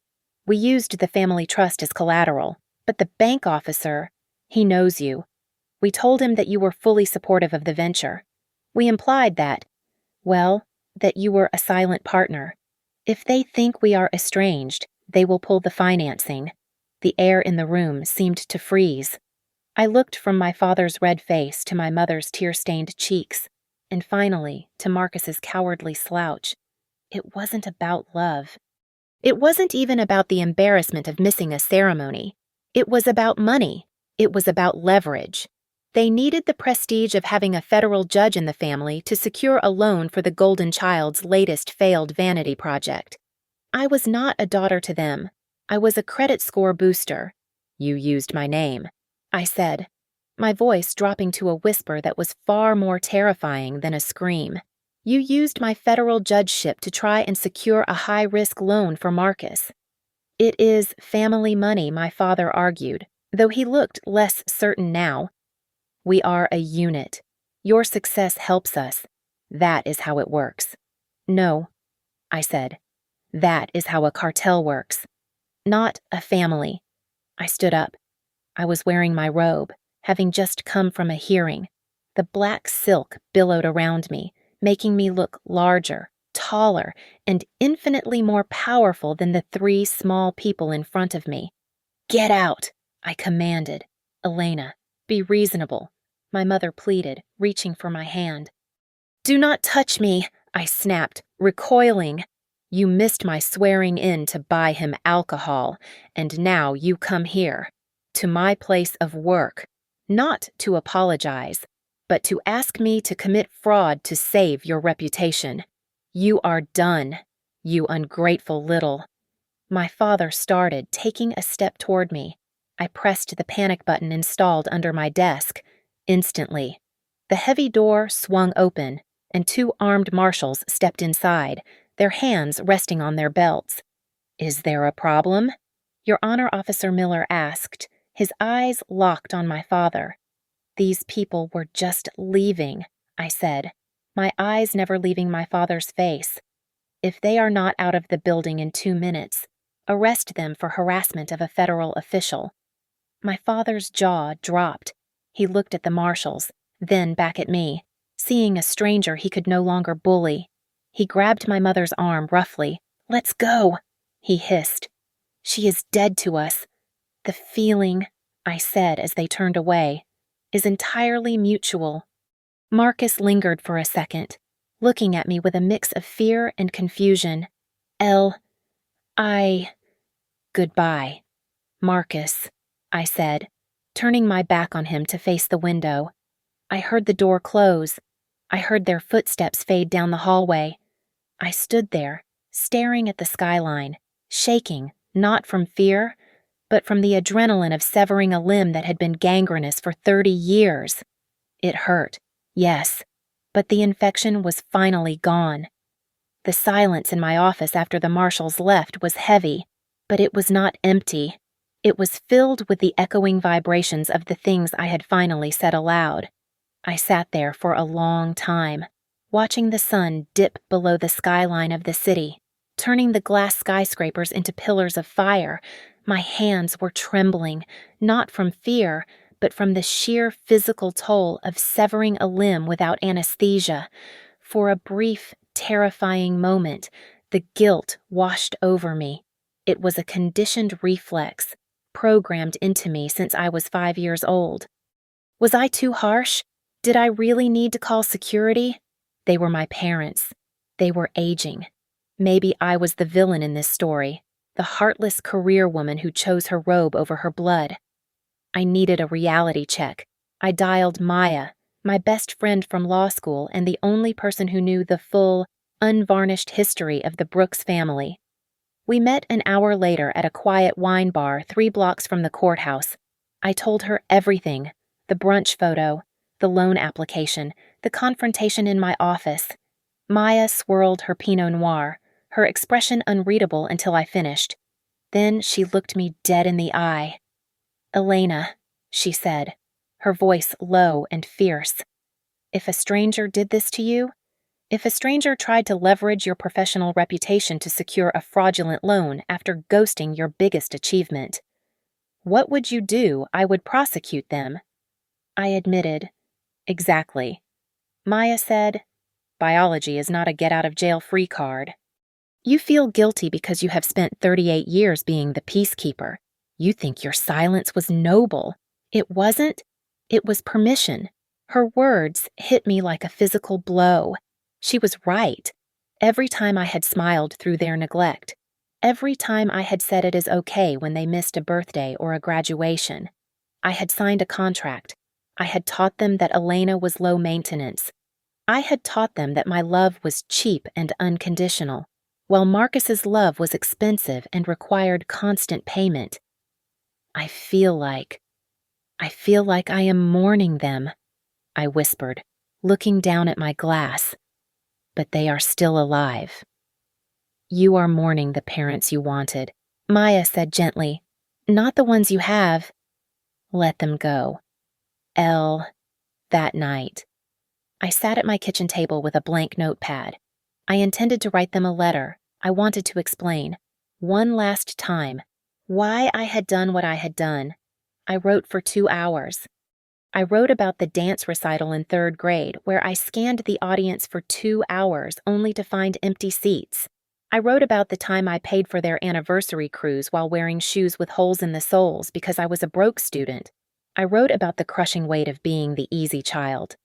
We used the family trust as collateral, but the bank officer, he knows you. We told him that you were fully supportive of the venture. We implied that, well, that you were a silent partner. If they think we are estranged, they will pull the financing." The air in the room seemed to freeze. I looked from my father's red face to my mother's tear-stained cheeks, and finally to Marcus's cowardly slouch. It wasn't about love. It wasn't even about the embarrassment of missing a ceremony. It was about money. It was about leverage. They needed the prestige of having a federal judge in the family to secure a loan for the golden child's latest failed vanity project. I was not a daughter to them. I was a credit score booster. "You used my name," I said. my voice dropping to a whisper that was far more terrifying than a scream. You used my federal judgeship to try and secure a high-risk loan for Marcus. It is family money, my father argued, though he looked less certain now. We are a unit. Your success helps us. That is how it works. No, I said. That is how a cartel works. Not a family. I stood up. I was wearing my robe, having just come from a hearing. The black silk billowed around me, making me look larger, taller, and infinitely more powerful than the three small people in front of me. Get out, I commanded. Elena, be reasonable, my mother pleaded, reaching for my hand. Do not touch me, I snapped, recoiling. You missed my swearing in to buy him alcohol, and now you come here, to my place of work, not to apologize, but to ask me to commit fraud to save your reputation. You are done, you ungrateful little. My father started, taking a step toward me. I pressed the panic button installed under my desk. Instantly, the heavy door swung open, and two armed marshals stepped inside, their hands resting on their belts. Is there a problem? Your Honor, Officer Miller asked, his eyes locked on my father. These people were just leaving, I said, my eyes never leaving my father's face. If they are not out of the building in 2 minutes, arrest them for harassment of a federal official. My father's jaw dropped. He looked at the marshals, then back at me, seeing a stranger he could no longer bully. He grabbed my mother's arm roughly. Let's go, he hissed. She is dead to us. The feeling, I said as they turned away, is entirely mutual. Marcus lingered for a second, looking at me with a mix of fear and confusion. Goodbye, Marcus, I said, turning my back on him to face the window. I heard the door close. I heard their footsteps fade down the hallway. I stood there, staring at the skyline, shaking, not from fear, but from the adrenaline of severing a limb that had been gangrenous for 30 years. It hurt, yes, but the infection was finally gone. The silence in my office after the marshals left was heavy, but it was not empty. It was filled with the echoing vibrations of the things I had finally said aloud. I sat there for a long time, watching the sun dip below the skyline of the city, turning the glass skyscrapers into pillars of fire. My hands were trembling, not from fear, but from the sheer physical toll of severing a limb without anesthesia. For a brief, terrifying moment, the guilt washed over me. It was a conditioned reflex, programmed into me since I was 5 years old. Was I too harsh? Did I really need to call security? They were my parents. They were aging. Maybe I was the villain in this story, the heartless career woman who chose her robe over her blood. I needed a reality check. I dialed Maya, my best friend from law school and the only person who knew the full, unvarnished history of the Brooks family. We met an hour later at a quiet wine bar 3 blocks from the courthouse. I told her everything, the brunch photo, the loan application, the confrontation in my office. Maya swirled her Pinot Noir, her expression unreadable until I finished. Then she looked me dead in the eye. Elena, she said, her voice low and fierce. If a stranger did this to you, if a stranger tried to leverage your professional reputation to secure a fraudulent loan after ghosting your biggest achievement, what would you do? I would prosecute them. I admitted, exactly. Maya said, biology is not a get-out-of-jail-free card. You feel guilty because you have spent 38 years being the peacekeeper. You think your silence was noble. It wasn't. It was permission. Her words hit me like a physical blow. She was right. Every time I had smiled through their neglect, every time I had said it is okay when they missed a birthday or a graduation, I had signed a contract. I had taught them that Elena was low maintenance. I had taught them that my love was cheap and unconditional, while Marcus's love was expensive and required constant payment. I feel like I feel like I am mourning them, I whispered, looking down at my glass. But they are still alive. You are mourning the parents you wanted, Maya said gently. Not the ones you have. Let them go. That night. I sat at my kitchen table with a blank notepad. I intended to write them a letter. I wanted to explain, one last time, why I had done what I had done. I wrote for 2 hours. I wrote about the dance recital in 3rd grade, where I scanned the audience for 2 hours only to find empty seats. I wrote about the time I paid for their anniversary cruise while wearing shoes with holes in the soles because I was a broke student. I wrote about the crushing weight of being the easy child.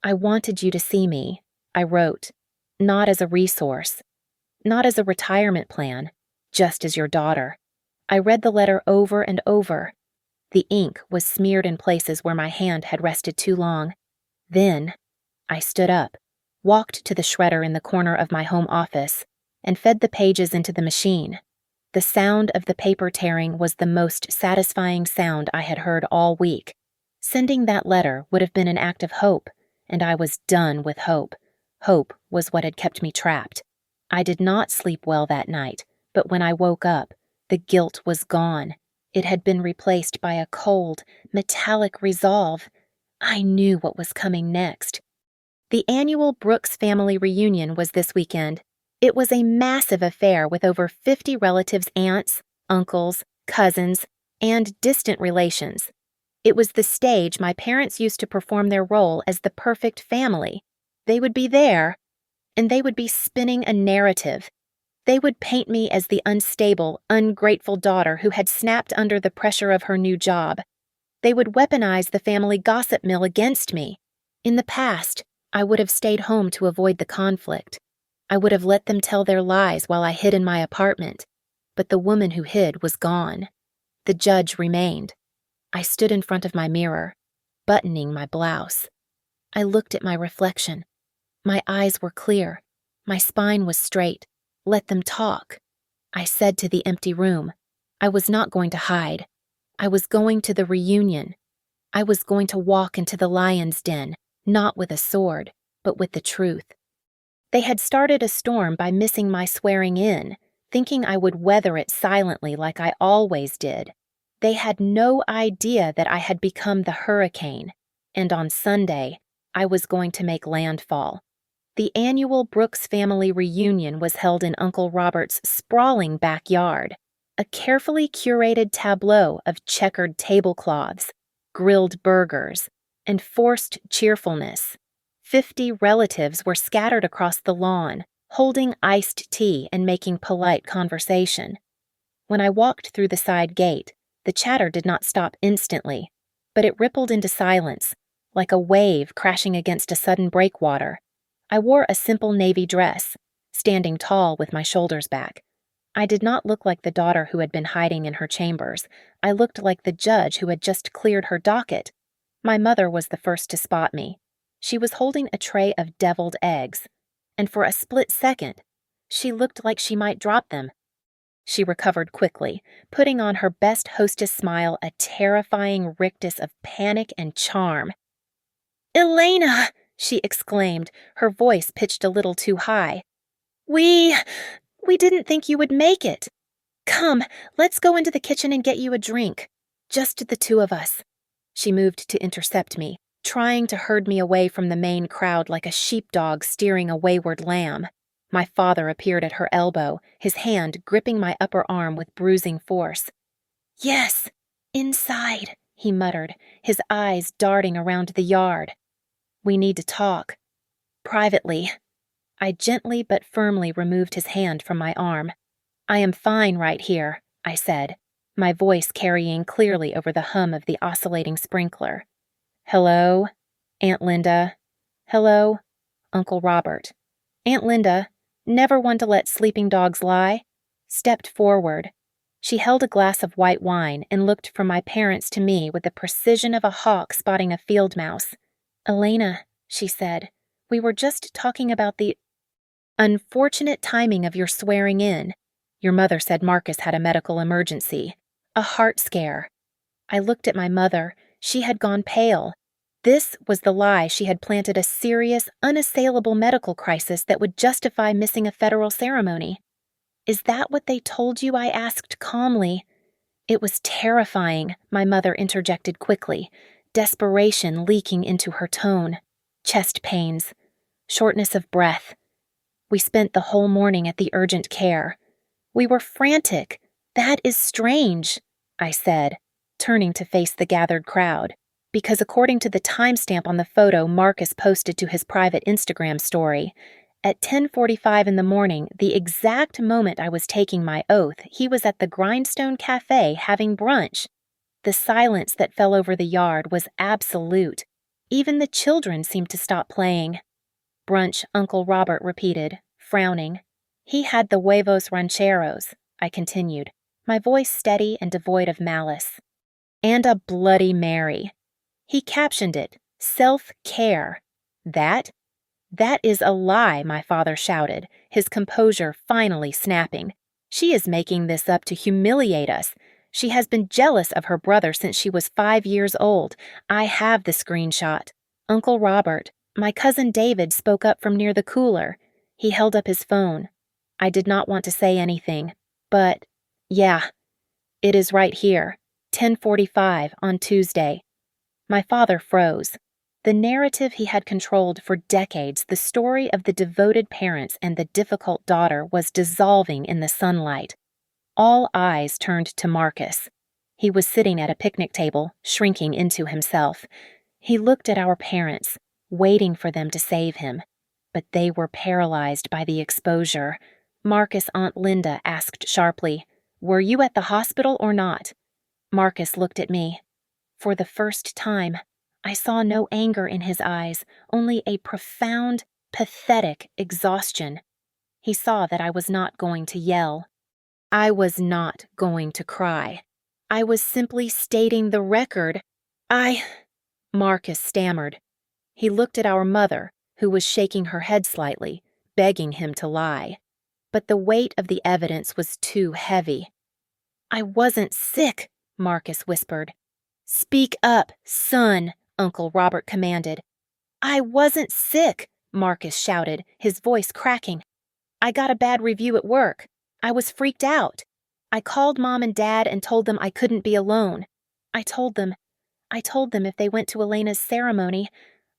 I wanted you to see me, I wrote, not as a resource, not as a retirement plan, just as your daughter. I read the letter over and over. The ink was smeared in places where my hand had rested too long. Then, I stood up, walked to the shredder in the corner of my home office, and fed the pages into the machine. The sound of the paper tearing was the most satisfying sound I had heard all week. Sending that letter would have been an act of hope, and I was done with hope. Hope was what had kept me trapped. I did not sleep well that night, but when I woke up, the guilt was gone. It had been replaced by a cold, metallic resolve. I knew what was coming next. The annual Brooks family reunion was this weekend. It was a massive affair with over 50 relatives, aunts, uncles, cousins, and distant relations. It was the stage my parents used to perform their role as the perfect family. They would be there, and they would be spinning a narrative. They would paint me as the unstable, ungrateful daughter who had snapped under the pressure of her new job. They would weaponize the family gossip mill against me. In the past, I would have stayed home to avoid the conflict. I would have let them tell their lies while I hid in my apartment. But the woman who hid was gone. The judge remained. I stood in front of my mirror, buttoning my blouse. I looked at my reflection. My eyes were clear. My spine was straight. Let them talk. I said to the empty room. I was not going to hide. I was going to the reunion. I was going to walk into the lion's den, not with a sword, but with the truth. They had started a storm by missing my swearing in, thinking I would weather it silently like I always did. They had no idea that I had become the hurricane, and on Sunday, I was going to make landfall. The annual Brooks family reunion was held in Uncle Robert's sprawling backyard, a carefully curated tableau of checkered tablecloths, grilled burgers, and forced cheerfulness. 50 relatives were scattered across the lawn, holding iced tea and making polite conversation. When I walked through the side gate, the chatter did not stop instantly, but it rippled into silence, like a wave crashing against a sudden breakwater. I wore a simple navy dress, standing tall with my shoulders back. I did not look like the daughter who had been hiding in her chambers. I looked like the judge who had just cleared her docket. My mother was the first to spot me. She was holding a tray of deviled eggs, and for a split second, she looked like she might drop them. She recovered quickly, putting on her best hostess smile a terrifying rictus of panic and charm. "Elena!" she exclaimed, her voice pitched a little too high. We didn't think you would make it. Come, let's go into the kitchen and get you a drink. Just the two of us." She moved to intercept me, trying to herd me away from the main crowd like a sheepdog steering a wayward lamb. My father appeared at her elbow, his hand gripping my upper arm with bruising force. "Yes, inside," he muttered, his eyes darting around the yard. "We need to talk. Privately." I gently but firmly removed his hand from my arm. "I am fine right here," I said, my voice carrying clearly over the hum of the oscillating sprinkler. "Hello, Aunt Linda. Hello, Uncle Robert." Aunt Linda, never one to let sleeping dogs lie, stepped forward. She held a glass of white wine and looked from my parents to me with the precision of a hawk spotting a field mouse. "Elena," she said, "we were just talking about the unfortunate timing of your swearing in. Your mother said Marcus had a medical emergency, a heart scare." I looked at my mother, She had gone pale. This was the lie she had planted a serious, unassailable medical crisis that would justify missing a federal ceremony. "Is that what they told you?" I asked calmly. "It was terrifying," my mother interjected quickly, desperation leaking into her tone. Chest pains, shortness of breath. We spent the whole morning at the urgent care. We were frantic. "That is strange," I said, turning to face the gathered crowd, because according to the timestamp on the photo Marcus posted to his private Instagram story, at 10:45 in the morning, the exact moment I was taking my oath, he was at the Grindstone Cafe having brunch. The silence that fell over the yard was absolute. Even the children seemed to stop playing. "Brunch," Uncle Robert repeated, frowning. "He had the huevos rancheros," I continued, my voice steady and devoid of malice. "And a Bloody Mary. He captioned it, 'Self-care.' That is a lie," my father shouted, his composure finally snapping. "She is making this up to humiliate us. She has been jealous of her brother since she was 5 years old. I have the screenshot. Uncle Robert, my cousin David spoke up from near the cooler." He held up his phone. I did not want to say anything, but, yeah, it is right here, 10:45 on Tuesday. My father froze. The narrative he had controlled for decades, the story of the devoted parents and the difficult daughter, was dissolving in the sunlight. All eyes turned to Marcus. He was sitting at a picnic table, shrinking into himself. He looked at our parents, waiting for them to save him. But they were paralyzed by the exposure. Marcus' Aunt Linda asked sharply, "Were you at the hospital or not?" Marcus looked at me. For the first time, I saw no anger in his eyes, only a profound, pathetic exhaustion. He saw that I was not going to yell. I was not going to cry. I was simply stating the record. Marcus stammered. He looked at our mother, who was shaking her head slightly, begging him to lie. But the weight of the evidence was too heavy. "I wasn't sick," Marcus whispered. "Speak up, son," Uncle Robert commanded. "I wasn't sick," Marcus shouted, his voice cracking. "I got a bad review at work. I was freaked out. I called Mom and Dad and told them I couldn't be alone. I told them if they went to Elena's ceremony,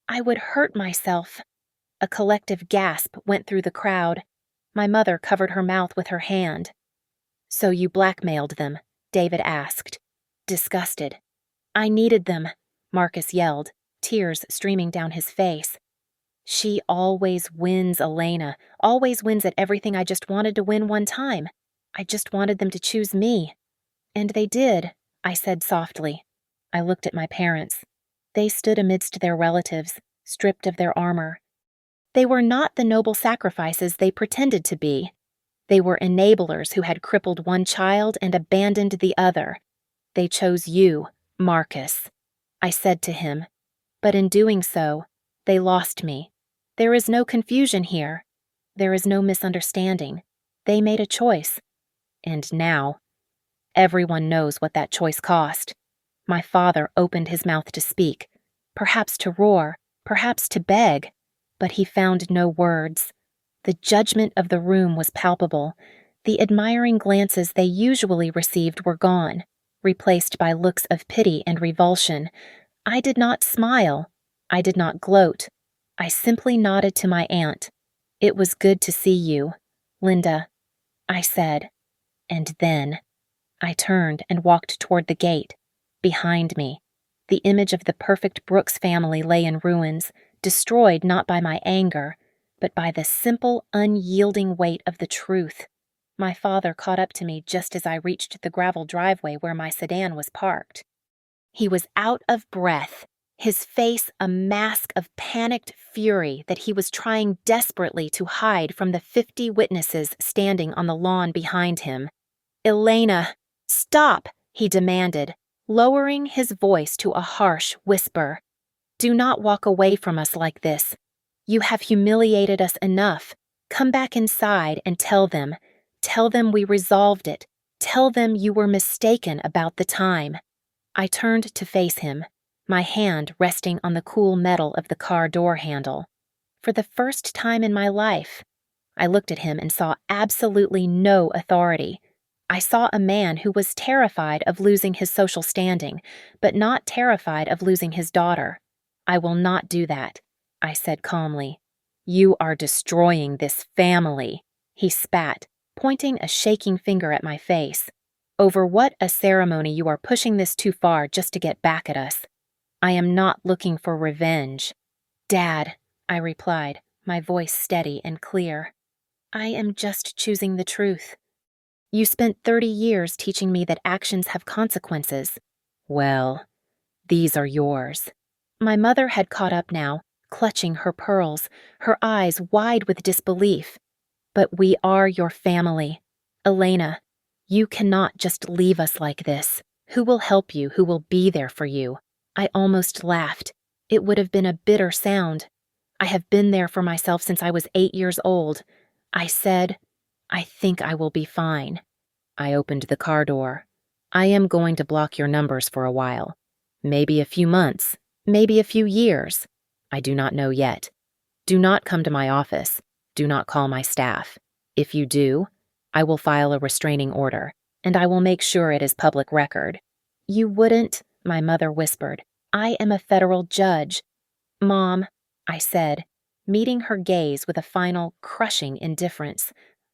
I would hurt myself." A collective gasp went through the crowd. My mother covered her mouth with her hand. "So you blackmailed them?" David asked, disgusted. "I needed them," Marcus yelled, tears streaming down his face. "She always wins, Elena, always wins at everything I just wanted to win one time. I just wanted them to choose me." "And they did," I said softly. I looked at my parents. They stood amidst their relatives, stripped of their armor. They were not the noble sacrifices they pretended to be. They were enablers who had crippled one child and abandoned the other. "They chose you, Marcus," I said to him. "But in doing so, they lost me. There is no confusion here. There is no misunderstanding. They made a choice. And now, everyone knows what that choice cost." My father opened his mouth to speak, perhaps to roar, perhaps to beg, but he found no words. The judgment of the room was palpable. The admiring glances they usually received were gone, replaced by looks of pity and revulsion. I did not smile. I did not gloat. I simply nodded to my aunt. "It was good to see you, Linda," I said. And then I turned and walked toward the gate. Behind me, the image of the perfect Brooks family lay in ruins, destroyed not by my anger, but by the simple, unyielding weight of the truth. My father caught up to me just as I reached the gravel driveway where my sedan was parked. He was out of breath, his face a mask of panicked fury that he was trying desperately to hide from the 50 witnesses standing on the lawn behind him. "Elena, stop," he demanded, lowering his voice to a harsh whisper. "Do not walk away from us like this. You have humiliated us enough. Come back inside and tell them. Tell them we resolved it. Tell them you were mistaken about the time." I turned to face him. my hand resting on the cool metal of the car door handle. For the first time in my life, I looked at him and saw absolutely no authority. I saw a man who was terrified of losing his social standing, but not terrified of losing his daughter. "I will not do that," I said calmly. "You are destroying this family," he spat, pointing a shaking finger at my face. "Over what a ceremony you are pushing this too far just to get back at us. I am not looking for revenge." "Dad," I replied, my voice steady and clear, "I am just choosing the truth. You spent 30 years teaching me that actions have consequences. Well, these are yours." My mother had caught up now, clutching her pearls, her eyes wide with disbelief. "But we are your family. Elena, you cannot just leave us like this. Who will help you? Who will be there for you?" I almost laughed. It would have been a bitter sound. "I have been there for myself since I was 8 years old." I said, "I think I will be fine." I opened the car door. "I am going to block your numbers for a while. Maybe a few months, maybe a few years. I do not know yet. Do not come to my office. Do not call my staff. If you do, I will file a restraining order, and I will make sure it is public record." "You wouldn't," my mother whispered. "I am a federal judge." "Mom," I said, meeting her gaze with a final, crushing indifference,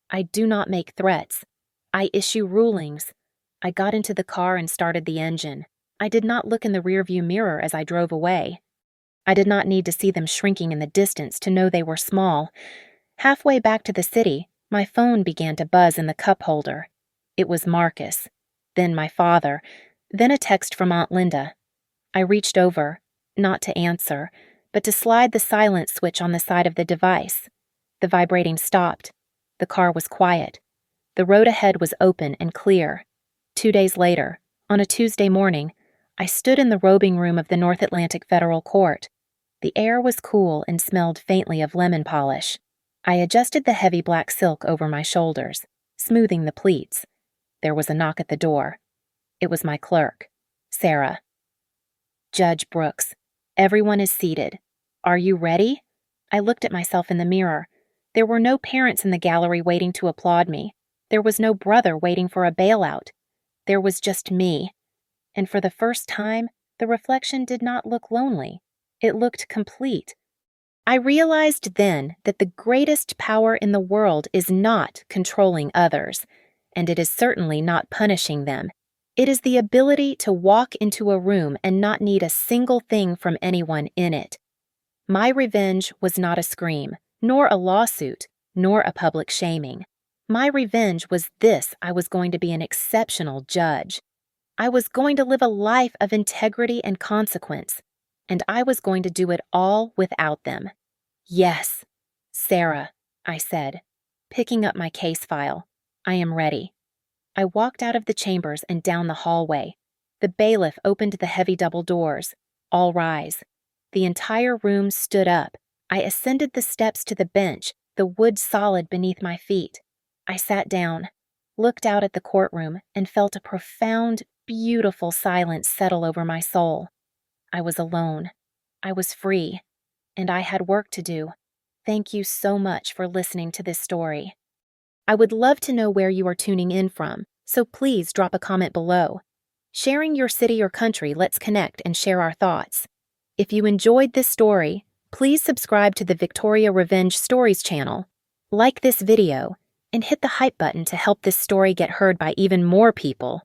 "I do not make threats. I issue rulings." I got into the car and started the engine. I did not look in the rearview mirror as I drove away. I did not need to see them shrinking in the distance to know they were small. Halfway back to the city, my phone began to buzz in the cup holder. It was Marcus, then my father, then a text from Aunt Linda. I reached over, not to answer, but to slide the silent switch on the side of the device. The vibrating stopped. The car was quiet. The road ahead was open and clear. 2 days later, on a Tuesday morning, I stood in the robing room of the North Atlantic Federal Court. The air was cool and smelled faintly of lemon polish. I adjusted the heavy black silk over my shoulders, smoothing the pleats. There was a knock at the door. It was my clerk, Sarah. "Judge Brooks, everyone is seated. Are you ready?" I looked at myself in the mirror. There were no parents in the gallery waiting to applaud me. There was no brother waiting for a bailout. There was just me. And for the first time, the reflection did not look lonely. It looked complete. I realized then that the greatest power in the world is not controlling others, and it is certainly not punishing them. It is the ability to walk into a room and not need a single thing from anyone in it. My revenge was not a scream, nor a lawsuit, nor a public shaming. My revenge was this: I was going to be an exceptional judge. I was going to live a life of integrity and consequence, and I was going to do it all without them. "Yes, Sarah," I said, picking up my case file. "I am ready." I walked out of the chambers and down the hallway. The bailiff opened the heavy double doors. "All rise." The entire room stood up. I ascended the steps to the bench, the wood solid beneath my feet. I sat down, looked out at the courtroom, and felt a profound, beautiful silence settle over my soul. I was alone. I was free. And I had work to do. Thank you so much for listening to this story. I would love to know where you are tuning in from, so please drop a comment below. Sharing your city or country lets connect and share our thoughts. If you enjoyed this story, please subscribe to the Victoria Revenge Stories channel, like this video, and hit the hype button to help this story get heard by even more people.